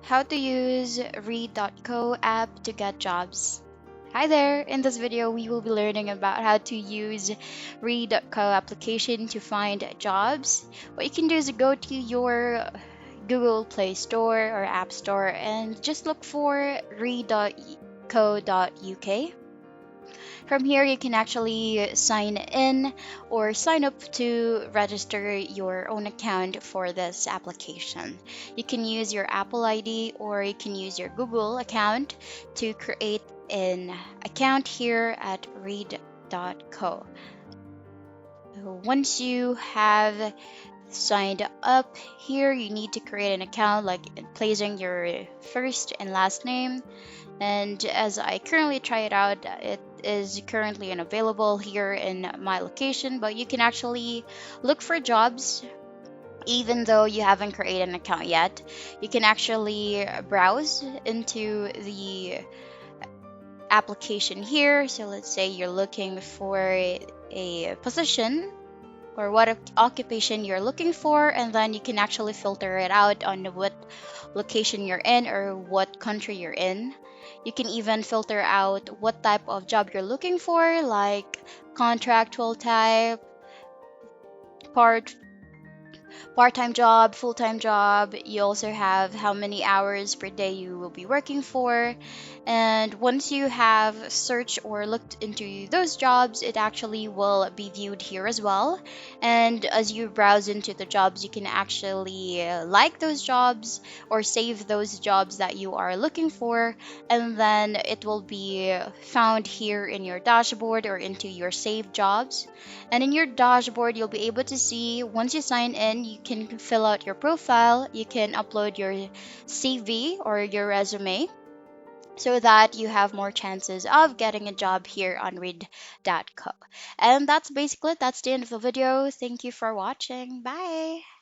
How to use Read.co app to get jobs. Hi there! In this video, we will be learning about how to use Read.co application to find jobs. What you can do is go to your Google Play Store or App Store and just look for read.co.uk. From here, you can actually sign in or sign up to register your own account for this application. You can use your Apple ID or you can use your Google account to create an account here at read.co. Once you have signed up here, you need to create an account, like placing your first and last name. And as I currently try it out, it is currently unavailable here in my location, but you can actually look for jobs even though you haven't created an account yet. You can actually browse into the application here. So let's say you're looking for a position or what occupation you're looking for, and then you can actually filter it out on what location you're in or what country you're in. You can even filter out what type of job you're looking for, like contractual type, part part-time job, full-time job. You also have how many hours per day you will be working for. And once you have searched or looked into those jobs, it actually will be viewed here as well. And as you browse into the jobs, you can actually like those jobs or save those jobs that you are looking for, and then it will be found here in your dashboard or into your saved jobs. And in your dashboard, you'll be able to see once you sign in, you can fill out your profile, you can upload your CV or your resume so that you have more chances of getting a job here on read.co. And that's basically it. That's the end of the video. Thank you for watching. Bye.